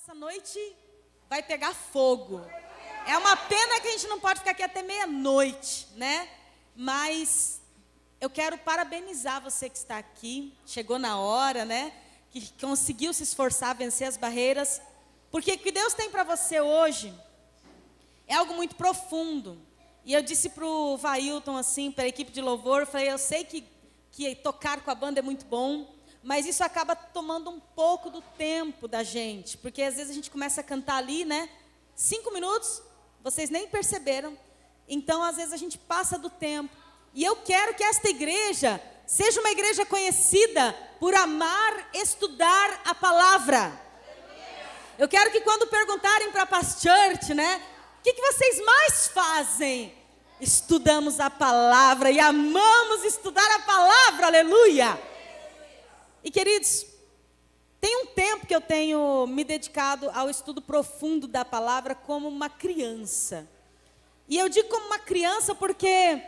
Essa noite vai pegar fogo. É uma pena que a gente não pode ficar aqui até meia-noite, né? Mas eu quero parabenizar você que está aqui, chegou na hora, né? Que conseguiu se esforçar a vencer as barreiras. Porque o que Deus tem para você hoje é algo muito profundo. E eu disse para o Vailton, assim, para a equipe de louvor, eu falei, eu sei que tocar com a banda é muito bom, mas isso acaba tomando um pouco do tempo da gente, porque às vezes a gente começa a cantar ali, né? 5 minutos, vocês nem perceberam, então às vezes a gente passa do tempo. E eu quero que esta igreja seja uma igreja conhecida por amar, estudar a palavra. Eu quero que quando perguntarem para a Paz Church, né? O que vocês mais fazem? Estudamos a palavra e amamos estudar a palavra, aleluia! E queridos, tem um tempo que eu tenho me dedicado ao estudo profundo da palavra como uma criança. E eu digo como uma criança porque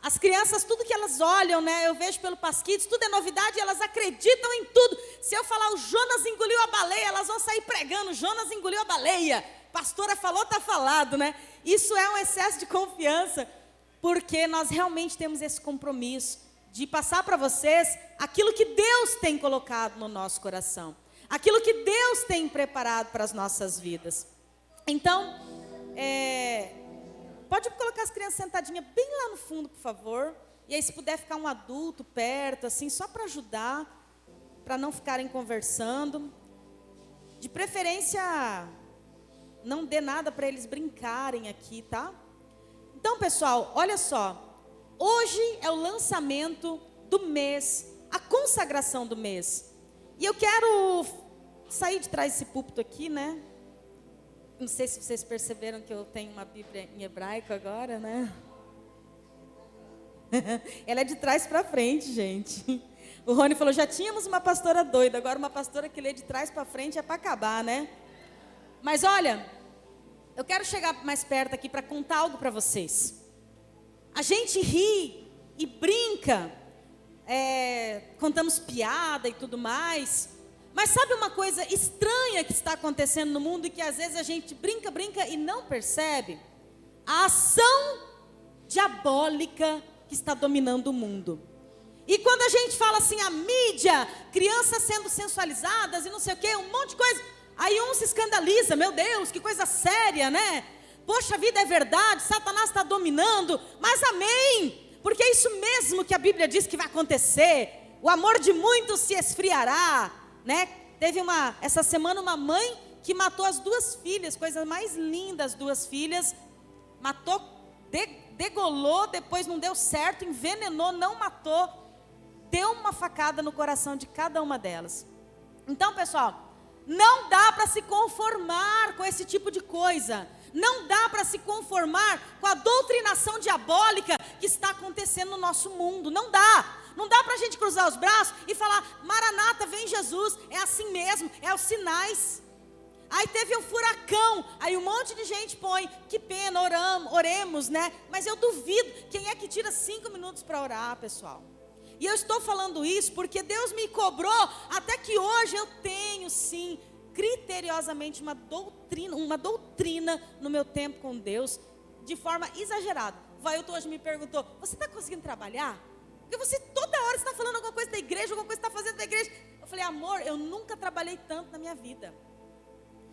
as crianças, tudo que elas olham, né? Eu vejo pelo Pasquitos, tudo é novidade e elas acreditam em tudo. Se eu falar o Jonas engoliu a baleia, elas vão sair pregando, Jonas engoliu a baleia. Pastora falou, está falado, né? Isso é um excesso de confiança, porque nós realmente temos esse compromisso de passar para vocês aquilo que Deus tem colocado no nosso coração, aquilo que Deus tem preparado para as nossas vidas. Então, pode colocar as crianças sentadinhas bem lá no fundo, por favor. E aí, se puder ficar um adulto perto, assim, só para ajudar, para não ficarem conversando. De preferência, não dê nada para eles brincarem aqui, tá? Então, pessoal, olha só. Hoje é o lançamento do mês, a consagração do mês. E eu quero sair de trás desse púlpito aqui, né? Não sei se vocês perceberam que eu tenho uma Bíblia em hebraico agora, né? Ela é de trás para frente, gente. O Rony falou, já tínhamos uma pastora doida, agora uma pastora que lê de trás para frente é para acabar, né? Mas olha, eu quero chegar mais perto aqui para contar algo para vocês. A gente ri e brinca, contamos piada e tudo mais. Mas sabe uma coisa estranha que está acontecendo no mundo e que às vezes a gente brinca e não percebe? A ação diabólica que está dominando o mundo. E quando a gente fala assim, a mídia, crianças sendo sensualizadas e não sei o quê, um monte de coisa, aí um se escandaliza, meu Deus, que coisa séria, né? Poxa vida, é verdade, Satanás está dominando, mas amém, porque é isso mesmo que a Bíblia diz que vai acontecer, o amor de muitos se esfriará, né? Teve essa semana uma mãe que matou as 2 filhas, coisa mais linda, as 2 filhas, matou, degolou, depois não deu certo, envenenou, não matou, deu uma facada no coração de cada uma delas. Então, pessoal, não dá para se conformar com esse tipo de coisa. Não dá para se conformar com a doutrinação diabólica que está acontecendo no nosso mundo. Não dá. Não dá para a gente cruzar os braços e falar, Maranata, vem Jesus. É assim mesmo, é os sinais. Aí teve um furacão, aí um monte de gente põe, que pena, oremos, né? Mas eu duvido, quem é que tira 5 minutos para orar, pessoal? E eu estou falando isso porque Deus me cobrou, até que hoje eu tenho sim, criteriosamente uma doutrina no meu tempo com Deus, de forma exagerada. O Vailton hoje me perguntou, você está conseguindo trabalhar? Porque você toda hora está falando alguma coisa da igreja, alguma coisa está fazendo da igreja. Eu falei, amor, eu nunca trabalhei tanto na minha vida.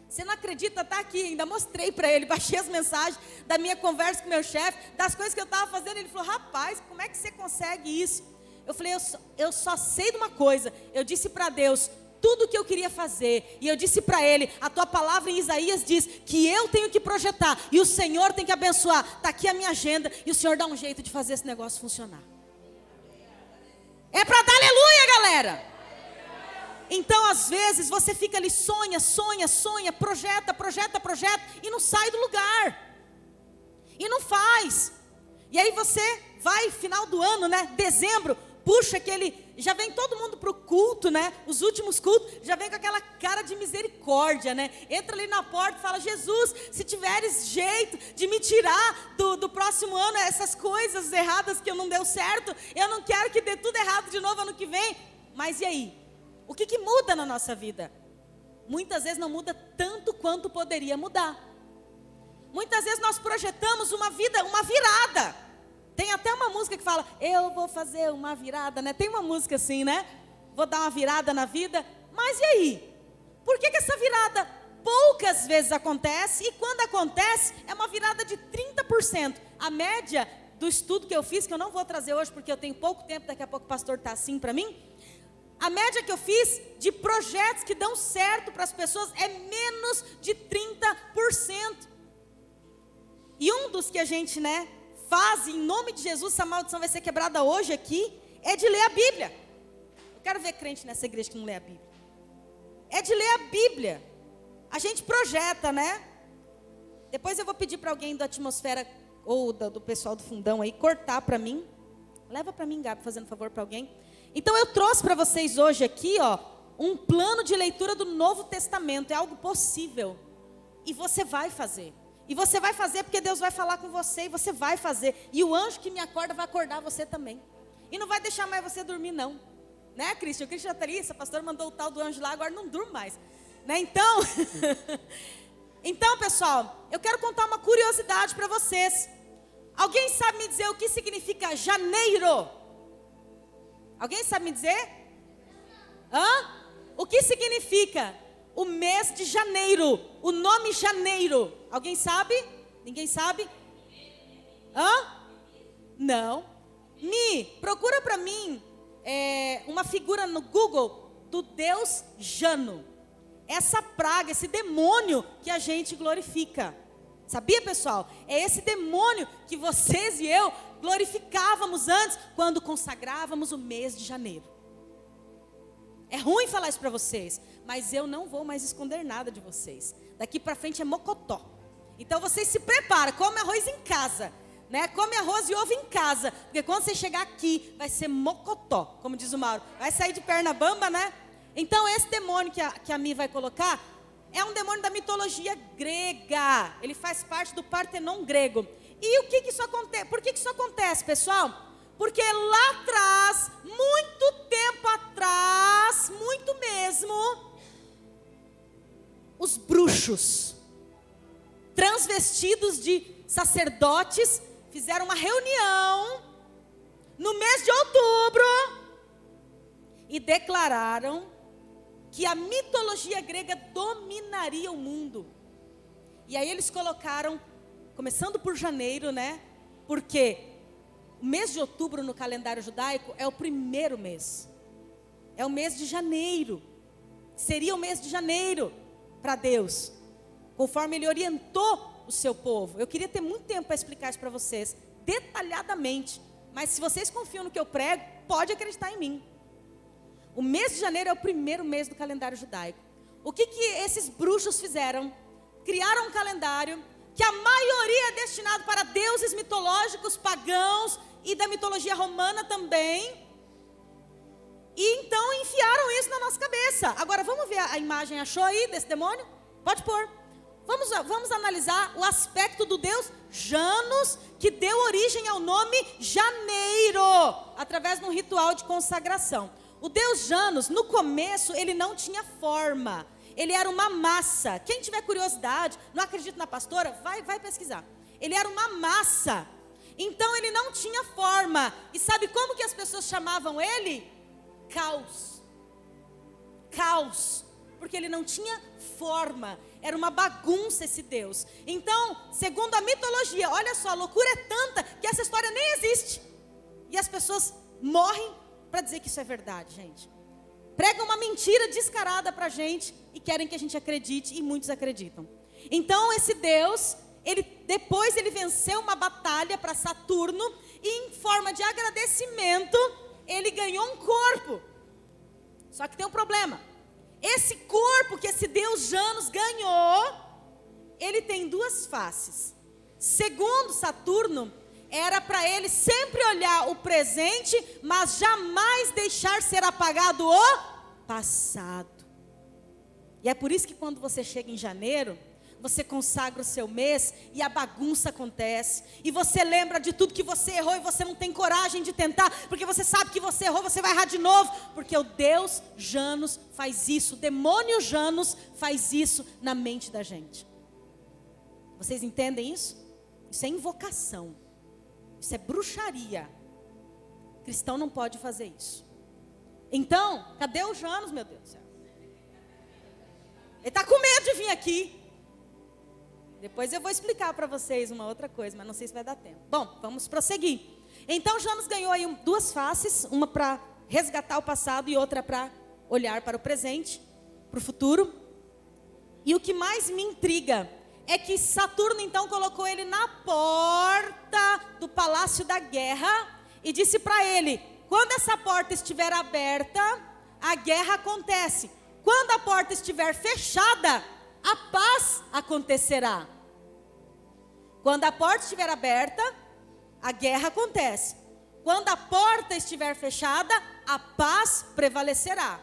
Você não acredita, tá aqui, ainda mostrei para ele, baixei as mensagens da minha conversa com o meu chefe, das coisas que eu estava fazendo. Ele falou, rapaz, como é que você consegue isso? Eu falei, eu só sei de uma coisa. Eu disse para Deus tudo o que eu queria fazer. E eu disse para ele, a tua palavra em Isaías diz que eu tenho que projetar e o Senhor tem que abençoar. Está aqui a minha agenda e o Senhor dá um jeito de fazer esse negócio funcionar. É para dar aleluia, galera. Então, às vezes, você fica ali, sonha, projeta e não sai do lugar. E não faz. E aí você vai, final do ano, né? Dezembro, puxa já vem todo mundo para o culto, né? Os últimos cultos, já vem com aquela cara de misericórdia, né? Entra ali na porta e fala, Jesus, se tiveres jeito de me tirar do próximo ano, essas coisas erradas que não deu certo, eu não quero que dê tudo errado de novo ano que vem. Mas e aí? O que muda na nossa vida? muitas vezes não muda tanto quanto poderia mudar. Muitas vezes nós projetamos uma vida, uma virada. Tem até uma música que fala, eu vou fazer uma virada, né? Tem uma música assim, né? Vou dar uma virada na vida. Mas e aí? Por que essa virada poucas vezes acontece? E quando acontece, é uma virada de 30%. A média do estudo que eu fiz, que eu não vou trazer hoje porque eu tenho pouco tempo, daqui a pouco o pastor está assim para mim. A média que eu fiz de projetos que dão certo para as pessoas é menos de 30%. E um dos que a gente, né, faz, em nome de Jesus, essa maldição vai ser quebrada hoje aqui, é de ler a Bíblia. Eu quero ver crente nessa igreja que não lê a Bíblia. É de ler a Bíblia. A gente projeta, né? Depois eu vou pedir para alguém da atmosfera, ou do pessoal do fundão aí, cortar para mim. Leva para mim, Gabi, fazendo favor para alguém. Então eu trouxe para vocês hoje aqui, ó, um plano de leitura do Novo Testamento. É algo possível. E você vai fazer. E você vai fazer porque Deus vai falar com você e você vai fazer. E o anjo que me acorda vai acordar você também. E não vai deixar mais você dormir não. Né, Cristian? O Cristian já estaria, esse pastor mandou o tal do anjo lá, agora não durmo mais. Né, então, então, pessoal, eu quero contar uma curiosidade para vocês. Alguém sabe me dizer o que significa janeiro? Alguém sabe me dizer? O que significa o mês de janeiro? O nome janeiro. Alguém sabe? Ninguém sabe? Não. Procura para mim uma figura no Google do Deus Jano. Essa praga, esse demônio que a gente glorifica. Sabia, pessoal? É esse demônio que vocês e eu glorificávamos antes, quando consagrávamos o mês de janeiro. É ruim falar isso para vocês, mas eu não vou mais esconder nada de vocês. Daqui para frente é mocotó. Então vocês se preparam, come arroz em casa, né? Come arroz e ovo em casa, porque quando você chegar aqui, vai ser mocotó, como diz o Mauro. Vai sair de perna bamba, né? Então esse demônio que a Mi vai colocar, é um demônio da mitologia grega. Ele faz parte do Partenon grego. E o que isso acontece? Por que isso acontece, pessoal? Porque lá atrás, muito tempo atrás, muito mesmo, os bruxos, transvestidos de sacerdotes, fizeram uma reunião no mês de outubro e declararam que a mitologia grega dominaria o mundo. E aí eles colocaram, começando por janeiro, né? Porque o mês de outubro no calendário judaico é o primeiro mês. É o mês de janeiro. Seria o mês de janeiro para Deus, conforme Ele orientou o seu povo. Eu queria ter muito tempo para explicar isso para vocês, detalhadamente. Mas se vocês confiam no que eu prego, pode acreditar em mim. O mês de janeiro é o primeiro mês do calendário judaico. O que esses bruxos fizeram? Criaram um calendário que a maioria é destinado para deuses mitológicos, pagãos e da mitologia romana também. E então enfiaram isso na nossa cabeça. Agora vamos ver a imagem, achou aí desse demônio? Pode pôr. Vamos analisar o aspecto do Deus Janus, que deu origem ao nome Janeiro, através de um ritual de consagração. O Deus Janus, no começo, ele não tinha forma. Ele era uma massa. Quem tiver curiosidade, não acredita na pastora, vai pesquisar. Ele era uma massa. Então ele não tinha forma. E sabe como que as pessoas chamavam ele? Caos. Caos. Porque ele não tinha forma. Era uma bagunça esse Deus. Então, segundo a mitologia, olha só, a loucura é tanta que essa história nem existe. E as pessoas morrem para dizer que isso é verdade, gente. Pregam uma mentira descarada para a gente e querem que a gente acredite, e muitos acreditam. Então esse Deus, depois ele venceu uma batalha para Saturno, e em forma de agradecimento, ele ganhou um corpo. Só que tem um problema. Esse corpo que esse Deus Janus ganhou, ele tem duas faces. Segundo Saturno, era para ele sempre olhar o presente, mas jamais deixar ser apagado o passado. E é por isso que quando você chega em janeiro, você consagra o seu mês e a bagunça acontece. E você lembra de tudo que você errou e você não tem coragem de tentar, porque você sabe que você errou, você vai errar de novo. Porque o Deus Janus faz isso, o demônio Janus faz isso na mente da gente. Vocês entendem isso? Isso é invocação. Isso é bruxaria. Cristão não pode fazer isso. Então, cadê o Janus, meu Deus do céu? Ele está com medo de vir aqui. Depois eu vou explicar para vocês uma outra coisa, mas não sei se vai dar tempo. Bom, vamos prosseguir. Então, Janus ganhou aí duas faces, uma para resgatar o passado e outra para olhar para o presente, para o futuro. E o que mais me intriga é que Saturno então colocou ele na porta do Palácio da Guerra e disse para ele: quando essa porta estiver aberta, a guerra acontece. Quando a porta estiver fechada, a paz acontecerá. Quando a porta estiver aberta, a guerra acontece. Quando a porta estiver fechada, a paz prevalecerá.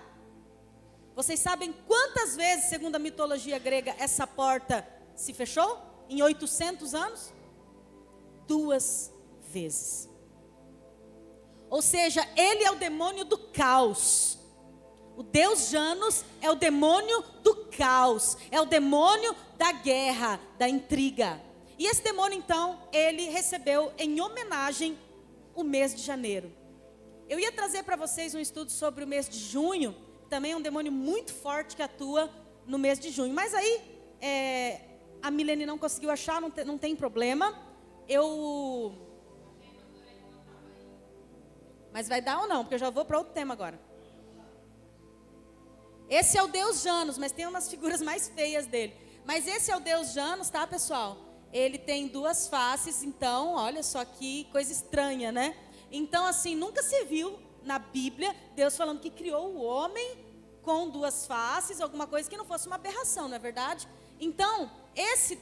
Vocês sabem quantas vezes, segundo a mitologia grega, essa porta se fechou? Em 800 anos? 2 vezes. Ou seja, ele é o demônio do caos. O Deus Janus é o demônio do caos, é o demônio da guerra, da intriga. E esse demônio então, ele recebeu em homenagem o mês de janeiro. Eu ia trazer para vocês um estudo sobre o mês de junho, também é um demônio muito forte que atua no mês de junho. Mas aí, a Milene não conseguiu achar, não tem problema. Mas vai dar ou não? Porque eu já vou para outro tema agora. Esse é o Deus Janus, mas tem umas figuras mais feias dele. Mas esse é o Deus Janus, tá, pessoal? Ele tem 2 faces, então, olha só que coisa estranha, né? Então, assim, nunca se viu na Bíblia Deus falando que criou o homem com 2 faces, alguma coisa que não fosse uma aberração, não é verdade? Então, esse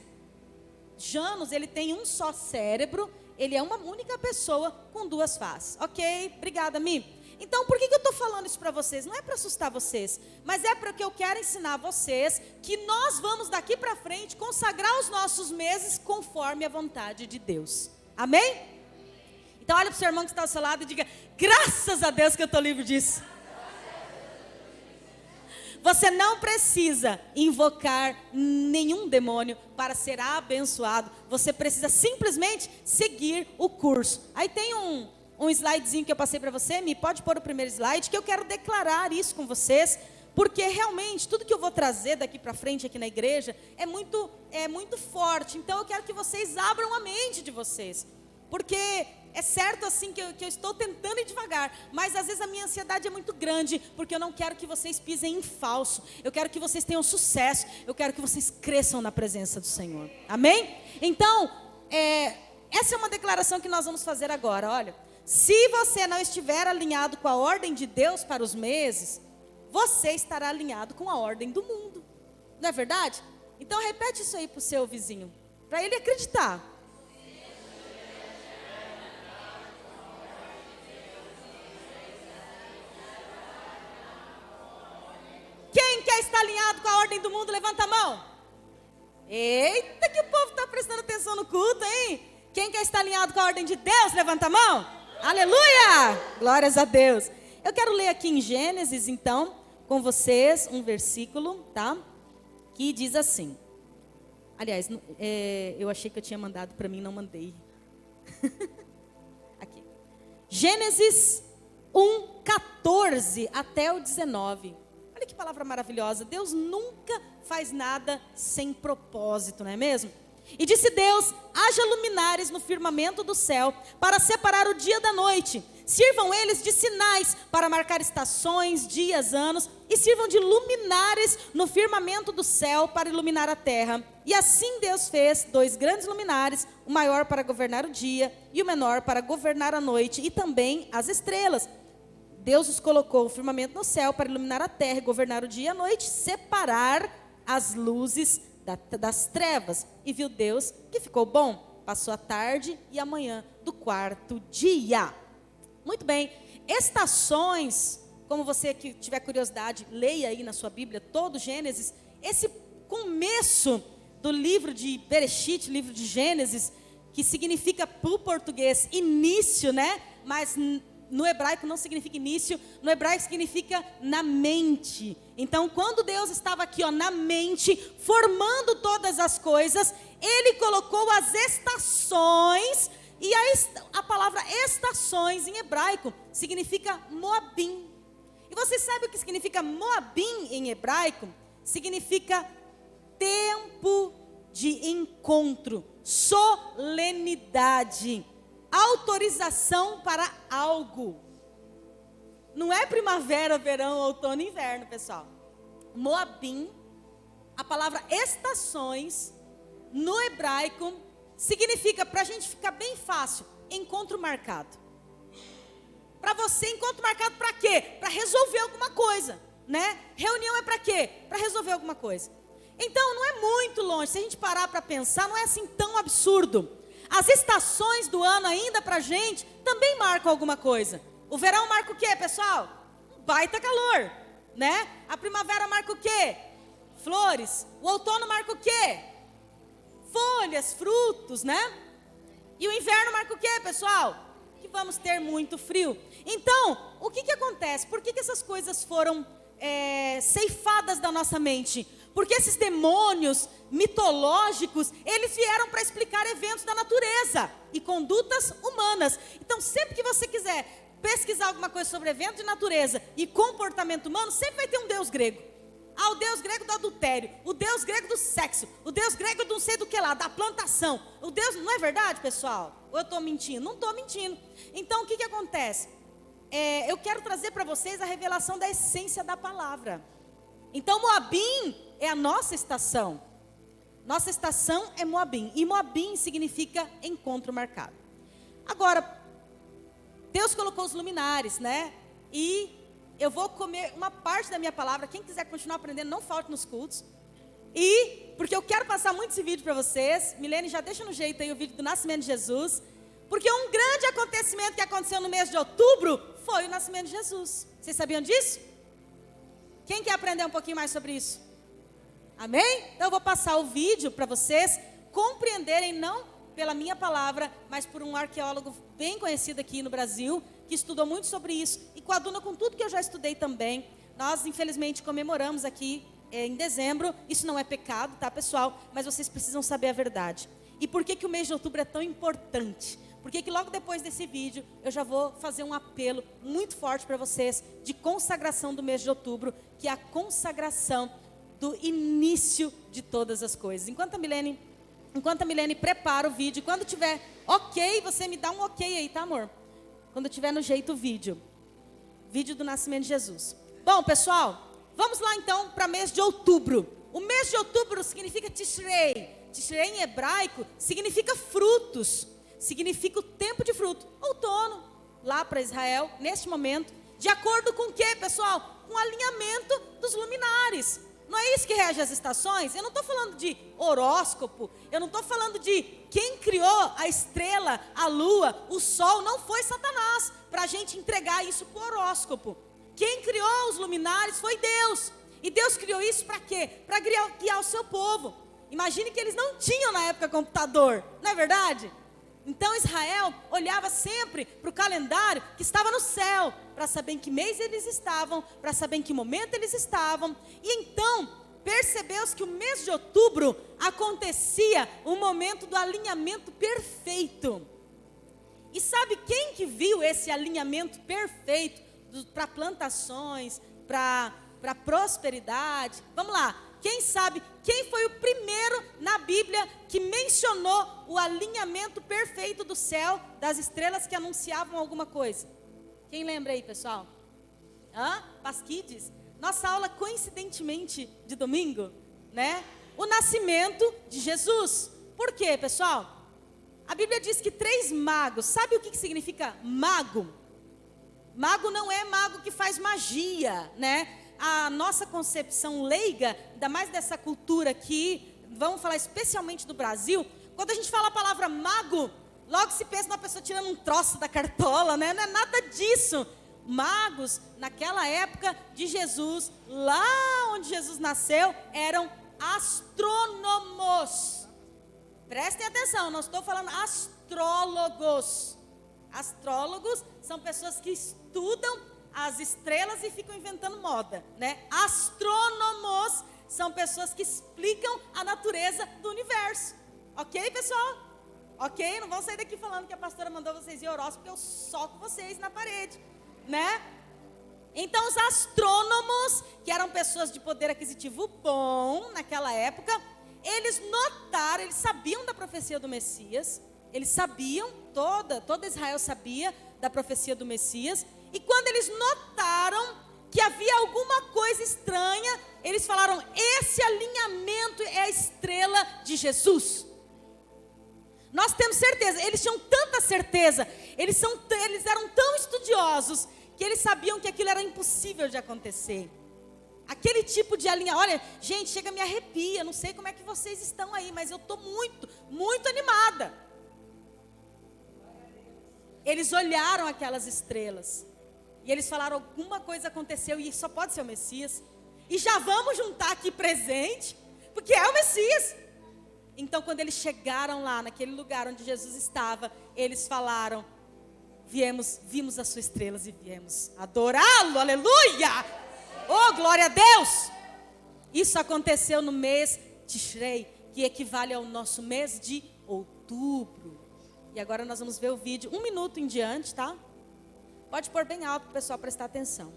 Janus, ele tem um só cérebro, ele é uma única pessoa com 2 faces. Ok, obrigada, Mi. Então, por que eu estou falando isso para vocês? Não é para assustar vocês, mas é porque eu quero ensinar vocês que nós vamos daqui para frente consagrar os nossos meses conforme a vontade de Deus. Amém? Então, olha para o seu irmão que está ao seu lado e diga: graças a Deus que eu estou livre disso. Você não precisa invocar nenhum demônio para ser abençoado. Você precisa simplesmente seguir o curso. Aí tem um slidezinho que eu passei para você. Me pode pôr o primeiro slide, que eu quero declarar isso com vocês, porque realmente tudo que eu vou trazer daqui para frente aqui na igreja é muito forte. Então eu quero que vocês abram a mente de vocês, porque é certo assim que eu estou tentando ir devagar, mas às vezes a minha ansiedade é muito grande, porque eu não quero que vocês pisem em falso. Eu quero que vocês tenham sucesso, eu quero que vocês cresçam na presença do Senhor. Amém? Então, essa é uma declaração que nós vamos fazer agora. Olha, se você não estiver alinhado com a ordem de Deus para os meses, você estará alinhado com a ordem do mundo. Não é verdade? Então repete isso aí para o seu vizinho, para ele acreditar. Quem quer estar alinhado com a ordem do mundo, levanta a mão. Eita, que o povo está prestando atenção no culto, hein? Quem quer estar alinhado com a ordem de Deus, levanta a mão. Aleluia! Glórias a Deus. Eu quero ler aqui em Gênesis, então, com vocês, um versículo, tá? Que diz assim. Aliás, eu achei que eu tinha mandado para mim, não mandei. Aqui. Gênesis 1:14 até o 19. Olha que palavra maravilhosa. Deus nunca faz nada sem propósito, não é mesmo? E disse Deus: haja luminares no firmamento do céu, para separar o dia da noite. Sirvam eles de sinais, para marcar estações, dias, anos. E sirvam de luminares no firmamento do céu, para iluminar a terra. E assim Deus fez 2 grandes luminares, o maior para governar o dia, e o menor para governar a noite, e também as estrelas. Deus os colocou o firmamento no céu, para iluminar a terra, e governar o dia e a noite, separar as luzes das trevas. E viu Deus que ficou bom. Passou a tarde e a manhã do 4º dia. Muito bem. Estações, como você que tiver curiosidade, leia aí na sua Bíblia todo Gênesis. Esse começo do livro de Bereshit, livro de Gênesis, que significa para o português início, né? Mas no hebraico não significa início, no hebraico significa na mente. Então, quando Deus estava aqui, na mente, formando todas as coisas, Ele colocou as estações, e a palavra estações em hebraico significa Moabim. E você sabe o que significa Moabim em hebraico? Significa tempo de encontro, solenidade, autorização para algo. Não é primavera, verão, outono e inverno, pessoal. Moabim, a palavra estações, no hebraico, significa, para a gente ficar bem fácil, encontro marcado. Para você, encontro marcado para quê? Para resolver alguma coisa, né? Reunião é para quê? Para resolver alguma coisa. Então, não é muito longe. Se a gente parar para pensar, não é assim tão absurdo. As estações do ano ainda para a gente também marcam alguma coisa. O verão marca o quê, pessoal? Um baita calor, né? A primavera marca o quê? Flores. O outono marca o quê? Folhas, frutos, né? E o inverno marca o quê, pessoal? Que vamos ter muito frio. Então, o que acontece? Por que essas coisas foram ceifadas da nossa mente? Porque esses demônios mitológicos, eles vieram para explicar eventos da natureza e condutas humanas. Então, sempre que você quiser pesquisar alguma coisa sobre eventos de natureza e comportamento humano, sempre vai ter um deus grego. O deus grego do adultério, o deus grego do sexo, o deus grego do não sei do que lá, da plantação. O deus, não é verdade, pessoal? Ou eu estou mentindo? Não estou mentindo. Então, o que acontece? Eu quero trazer para vocês a revelação da essência da palavra. Então, Moabim é a nossa estação. Nossa estação é Moabim. E Moabim significa encontro marcado. Agora, Deus colocou os luminares, né? E eu vou comer uma parte da minha palavra. Quem quiser continuar aprendendo, não falte nos cultos. Porque eu quero passar muito esse vídeo para vocês. Milene, já deixa no jeito aí o vídeo do nascimento de Jesus. Porque um grande acontecimento que aconteceu no mês de outubro foi o nascimento de Jesus. Vocês sabiam disso? Quem quer aprender um pouquinho mais sobre isso? Amém? Então eu vou passar o vídeo para vocês compreenderem, não pela minha palavra, mas por um arqueólogo bem conhecido aqui no Brasil, que estudou muito sobre isso, e coaduna com tudo que eu já estudei também. Nós, infelizmente, comemoramos aqui em dezembro. Isso não é pecado, tá, pessoal? Mas vocês precisam saber a verdade. E por que o mês de outubro é tão importante? Porque que logo depois desse vídeo, eu já vou fazer um apelo muito forte para vocês, de consagração do mês de outubro, que é a consagração do início de todas as coisas. Enquanto a Milene prepara o vídeo, quando tiver ok, você me dá um ok aí, tá, amor? Quando tiver no jeito o vídeo do nascimento de Jesus. Bom, pessoal, vamos lá então para o mês de outubro. O mês de outubro significa Tishrei. Tishrei em hebraico significa frutos, significa o tempo de fruto, outono, lá para Israel, neste momento, de acordo com o que, pessoal? Com o alinhamento dos luminares. Não é isso que rege as estações? Eu não estou falando de horóscopo, eu não estou falando de quem criou a estrela, a lua, o sol. Não foi Satanás para a gente entregar isso para o horóscopo. Quem criou os luminares foi Deus. E Deus criou isso para quê? Para guiar o seu povo. Imagine que eles não tinham na época computador, não é verdade? Então Israel olhava sempre para o calendário que estava no céu, para saber em que mês eles estavam, para saber em que momento eles estavam. E então percebeu-se que o mês de outubro acontecia o momento do alinhamento perfeito. E sabe quem que viu esse alinhamento perfeito para plantações, para prosperidade? Vamos lá. Quem sabe, quem foi o primeiro na Bíblia que mencionou o alinhamento perfeito do céu, das estrelas que anunciavam alguma coisa? Quem lembra aí, pessoal? Pasquides? Nossa aula, coincidentemente, de domingo, né? O nascimento de Jesus. Por quê, pessoal? A Bíblia diz que 3 magos, sabe o que significa mago? Mago não é mago que faz magia, né? A nossa concepção leiga, ainda mais dessa cultura aqui, vamos falar especialmente do Brasil, quando a gente fala a palavra mago, logo se pensa numa pessoa tirando um troço da cartola, né? Não é nada disso. Magos, naquela época de Jesus, lá onde Jesus nasceu, eram astrônomos. astrólogos. Prestem atenção, não estou falando astrólogos. Astrólogos são pessoas que estudam as estrelas e ficam inventando moda, né? Astrônomos são pessoas que explicam a natureza do universo. Ok, pessoal? Ok? Não vão sair daqui falando que a pastora mandou vocês ir horóscopo, porque eu soco vocês na parede, né? Então, os astrônomos, que eram pessoas de poder aquisitivo bom naquela época, eles notaram, eles sabiam da profecia do Messias, eles sabiam, toda Israel sabia da profecia do Messias, e quando eles notaram que havia alguma coisa estranha, eles falaram: esse alinhamento é a estrela de Jesus. Nós temos certeza, eles tinham tanta certeza, eles eram tão estudiosos, que eles sabiam que aquilo era impossível de acontecer. Aquele tipo de alinhamento, olha, gente, chega, me arrepia, não sei como é que vocês estão aí, mas eu estou muito, muito animada. Eles olharam aquelas estrelas, e eles falaram: alguma coisa aconteceu, e só pode ser o Messias, e já vamos juntar aqui presente, porque é o Messias. Então, quando eles chegaram lá, naquele lugar onde Jesus estava, eles falaram: vimos as suas estrelas e viemos adorá-lo, aleluia! Oh, glória a Deus! Isso aconteceu no mês Tishrei, que equivale ao nosso mês de outubro. E agora nós vamos ver o vídeo, 1 minuto em diante, tá? Pode pôr bem alto para o pessoal prestar atenção.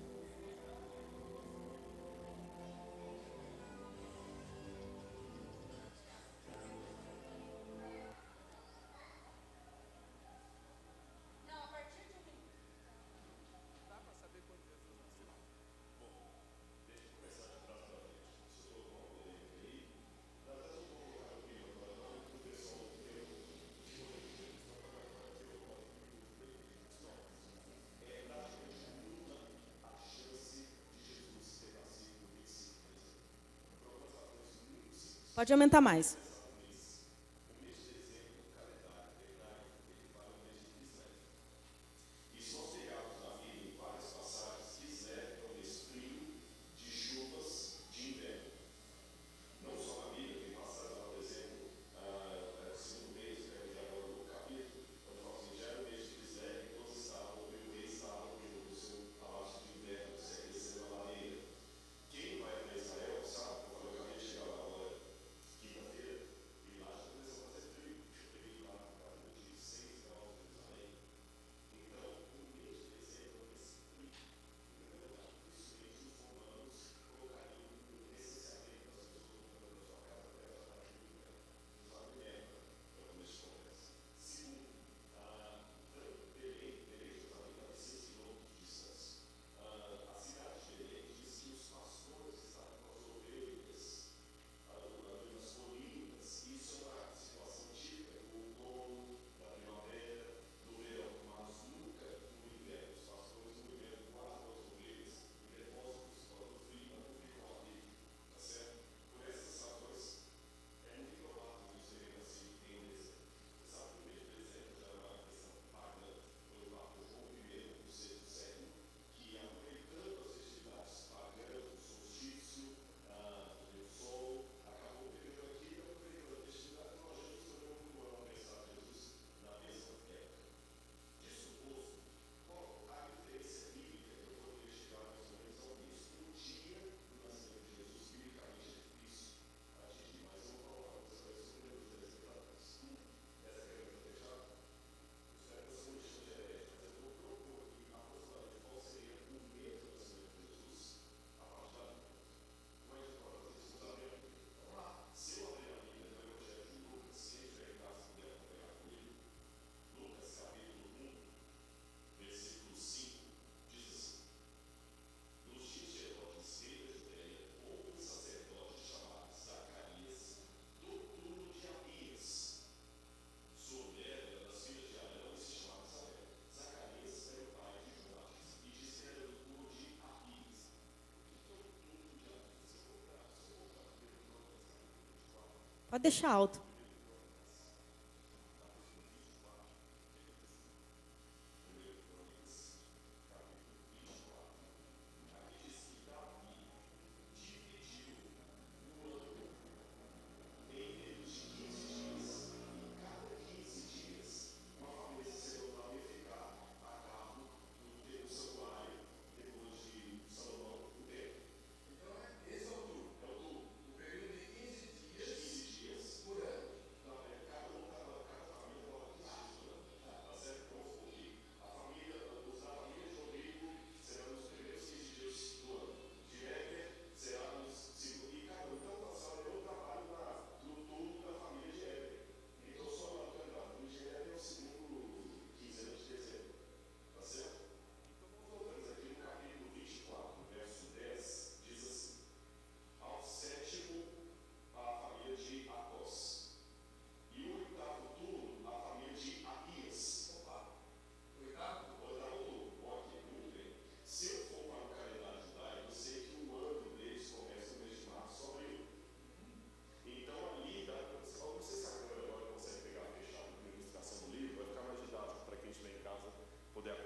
Pode aumentar mais. Pode deixar alto.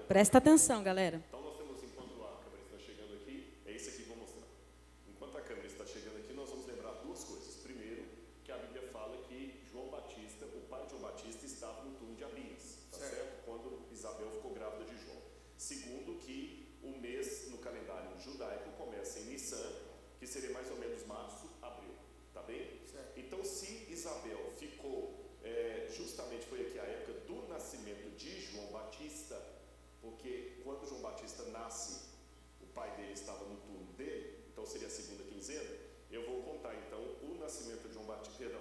Presta atenção, galera. Então nós temos, enquanto a câmera está chegando aqui, é isso aqui que eu vou mostrar. Enquanto a câmera está chegando aqui, nós vamos lembrar duas coisas. Primeiro, que a Bíblia fala que João Batista, o pai de João Batista, estava no túmulo de Abias, tá certo? Quando Isabel ficou grávida de João. Segundo, que o mês no calendário judaico começa em Nissan, que seria mais ou menos março, abril, tá bem? Certo. Então, se Isabel ficou, justamente foi aqui a época do nascimento de João Batista, porque quando João Batista nasce, o pai dele estava no túmulo dele, então seria a segunda quinzena. Eu vou contar então o nascimento de João Batista, perdão,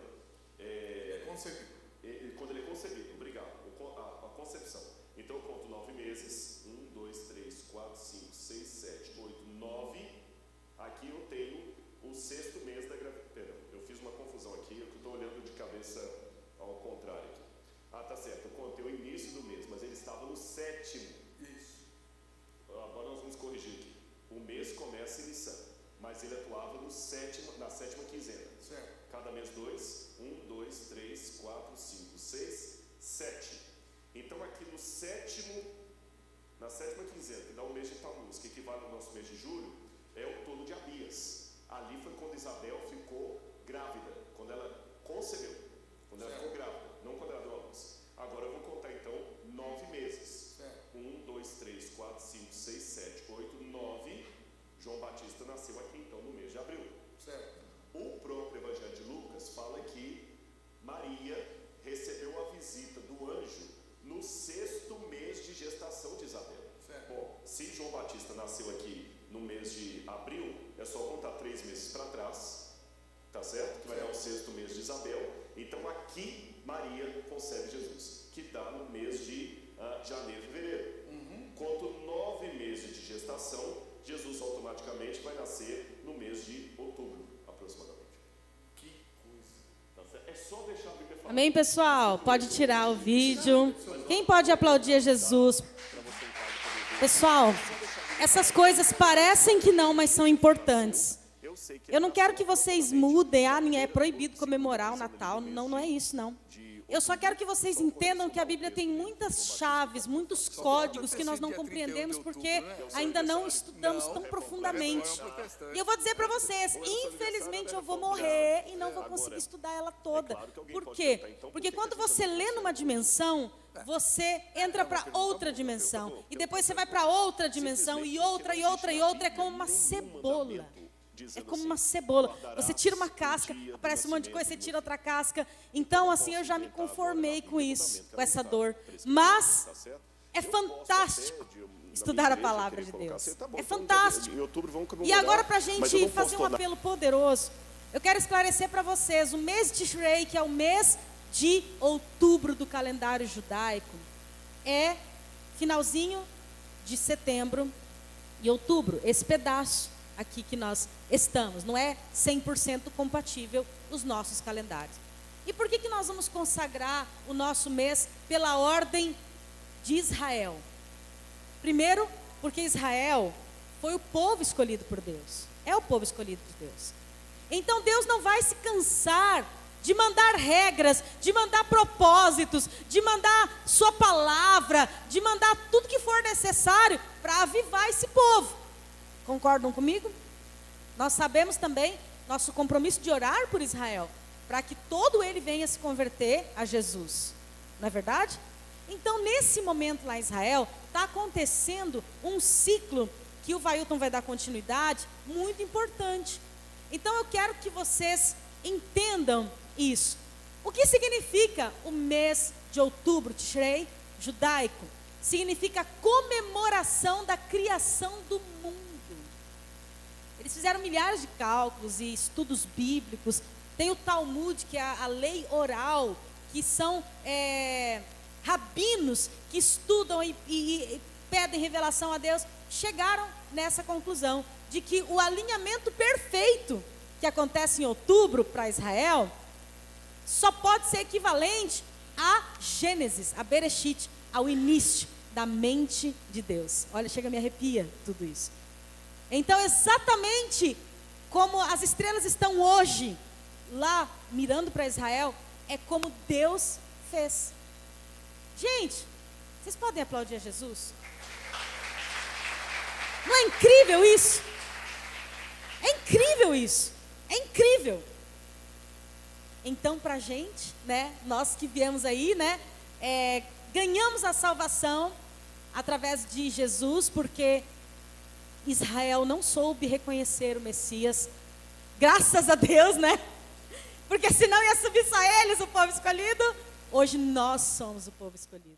quando ele é concebido, obrigado, a concepção. Então eu conto 9 meses, 1, 2, 3, 4, 5, 6, 7, 8, 9. Aqui eu tenho o 6º mês da gravidez. Perdão, eu fiz uma confusão aqui, eu estou olhando de cabeça ao contrário aqui. Ah, tá certo, eu contei o início do mês, mas ele estava no 7º. Isso. Agora nós vamos corrigir aqui. O mês começa em Nissan, mas ele atuava na 7ª quinzena. Certo. Cada mês 2, 1, 2, 3, 4, 5, 6, 7. Então aqui no 7º, na 7ª quinzena, que dá o mês de Tammuz, que equivale ao nosso mês de julho, é o túmulo de Abias. Ali foi quando Isabel ficou grávida, quando ela concebeu, quando ela ficou grávida, não quando ela deu a luz. Agora eu vou contar então 9 meses. 1, 2, 3, 4, 5, 6, 7, 8, 9. João Batista nasceu aqui então no mês de abril. Certo. O próprio Evangelho de Lucas fala que Maria recebeu a visita do anjo no 6º mês de gestação de Isabel. Certo. Bom, se João Batista nasceu aqui no mês de abril, é só contar 3 meses para trás, tá certo? Que vai dar o 6º mês de Isabel. Então aqui Maria concebe Jesus, que dá no mês de janeiro e fevereiro. Conto 9 meses de gestação, Jesus automaticamente vai nascer no mês de outubro, aproximadamente. Que coisa! Tá certo? É só deixar a Bíblia falar. Amém, pessoal? Pode tirar o vídeo. Quem pode aplaudir a Jesus? Pessoal, essas coisas parecem que não, mas são importantes. Eu não quero que vocês mudem, é proibido comemorar o Natal. Não, não é isso, não. Eu só quero que vocês entendam que a Bíblia tem muitas chaves, muitos códigos que nós não compreendemos porque ainda não estudamos tão profundamente. E eu vou dizer para vocês, infelizmente eu vou morrer e não vou conseguir estudar ela toda. Por quê? Porque quando você lê numa dimensão, você entra para outra dimensão. E depois você vai para outra dimensão e outra, e outra, e outra. É como uma cebola. É como uma cebola. Você tira uma casca, aparece um monte de coisa, você tira outra casca. Então, assim, eu já me conformei com isso, com essa dor. Mas é fantástico estudar a palavra de Deus. É fantástico. E agora, para a gente fazer um apelo poderoso, eu quero esclarecer para vocês, o mês de Tishrei, que é o mês de outubro do calendário judaico, é finalzinho de setembro e outubro, esse pedaço aqui que nós estamos, não é 100% compatível os nossos calendários. E por que nós vamos consagrar o nosso mês pela ordem de Israel? Primeiro, porque Israel foi o povo escolhido por Deus, é o povo escolhido de Deus. Então Deus não vai se cansar de mandar regras, de mandar propósitos, de mandar sua palavra, de mandar tudo que for necessário para avivar esse povo. Concordam comigo? Nós sabemos também nosso compromisso de orar por Israel, para que todo ele venha se converter a Jesus. Não é verdade? Então, nesse momento lá em Israel, está acontecendo um ciclo que o Vailton vai dar continuidade, muito importante. Então, eu quero que vocês entendam isso. O que significa o mês de outubro, Tishrei, judaico? Significa comemoração da criação do mundo. Eles fizeram milhares de cálculos e estudos bíblicos. Tem o Talmud, que é a lei oral, que são rabinos que estudam e pedem revelação a Deus. Chegaram nessa conclusão de que o alinhamento perfeito que acontece em outubro para Israel só pode ser equivalente a Gênesis, a Bereshit, ao início da mente de Deus. Olha, chega, me arrepia tudo isso. Então, exatamente como as estrelas estão hoje lá mirando para Israel, é como Deus fez. Gente, vocês podem aplaudir a Jesus? Não é incrível isso? É incrível isso. É incrível. Então, para a gente, né, nós que viemos aí, né, ganhamos a salvação através de Jesus, porque Israel não soube reconhecer o Messias. Graças a Deus, né? Porque senão ia subir só eles, o povo escolhido. Hoje nós somos o povo escolhido.